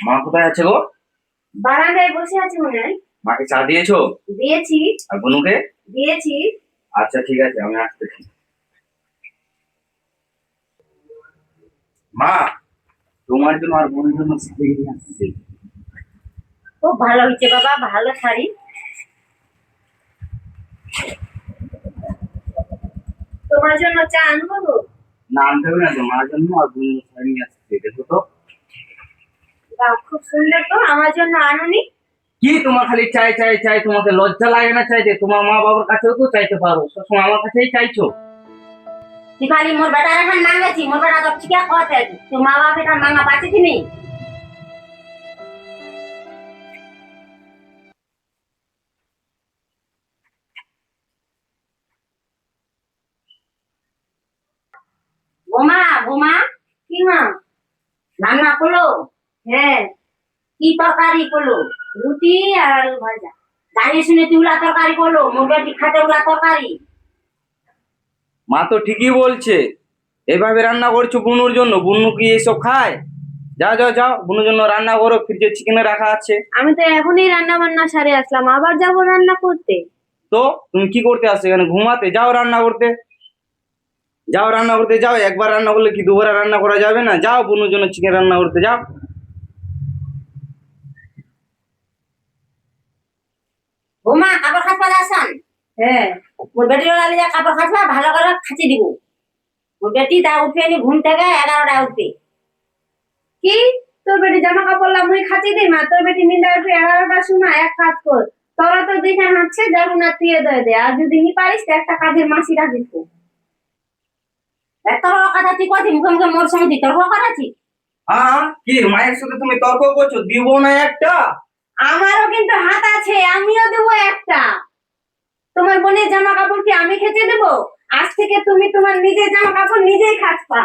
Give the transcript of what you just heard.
মা কোথায় আছে গো? বারান্দায় বসে আছি মনে হয়। মাকে চা দিয়েছো? দিয়েছি। আর বনুকে? দিয়েছি। আচ্ছা ঠিক আছে, আমি আসতেছি। মা, তোমার জন্য আর বোনের জন্য শাড়ি নিয়ে আসছি। খুব ভালো হয়েছে বাবা, ভালো শাড়ি। তোমার জন্য চা আনবো গো? না আনতে হবে না, তোমার জন্য আর বোনের জন্য শাড়ি নিয়ে আসছি, দেখো তো। বাহ, খুব সুন্দর তো। আমার জন্য আনুনি? কি তোমার খালি চাই চাই চাই, তোমাকে লজ্জা লাগে না চাইতে? তোমার মা বাবার কাছেও তো চাইতে পারো, সবসময় আমার কাছেই চাইছো। তুই খালি মোর বেটার এখন মাঙ্গাছি, মোর বেটা তো ঠিক আছে। তুই মা বাপ এটা মাঙ্গা পাচ্ছি কি নেই? বোমা বোমা। কি মা? রান্না করলো? হ্যাঁ। কি তরকারি করলো? রুটি আর আলু ভাজা। দাঁড়িয়ে শুনে তুই উলা তরকারি করলো, মোর বেটি খাতে উলা তরকারি। মা তো ঠিকই বলছে, এভাবে রান্না করছো বুনুর জন্য। বুনু কি এসব খায়? যাও যাও যাও, বুনুর জন্য রান্না করো, ফ্রিজে চিকেনে রাখা আছে। আমি তো এখনই রান্না বান্না সারে আসলাম, আবার যাবো রান্না করতে? তো তুমি কি করতে আসছো এখানে? ঘুমাতে? যাও রান্না করতে, যাও রান্না করতে যাও। একবার রান্না করলে কি দুবার রান্না করা যাবে না? যাও বুনুর জন্য চিকেন রান্না করতে যাও। বোমা, কাপড় খাঁচবা আসান। হ্যাঁ। মোর বেটির লালি যা কাপড় খাঁচবা ভালো করে খাঁচি দিব। মোর বেটি তা উঠে নি ঘুম থেকে 11টায় উঠবে। কি? তোর বেটি জামা কাপড় লা মুই খাঁচি দিই? মা, তোর বেটি নিন্দা উঠে 11টার সময় এক কাজ কর। তোরা তো দেখে হাঁটছে, যাবো না তুই দে আর যদি নি পারিস তো একটা কাজের মাসি রাখিস। এত বড় কথা তুই কছি, মুখে মুখে মোর সঙ্গে তুই তর্ক করাছি? হ্যাঁ, কি মায়ের সাথে তুমি তর্ক করছো? দিব না একটা? আমারও কিন্তু হাত আছে, আমিও দেবো একটা। তোমার বোনের জামা কাপড় কি আমি খেতে দেবো? আজ থেকে তুমি তোমার নিজের জামা কাপড় নিজেই খাচ্বা।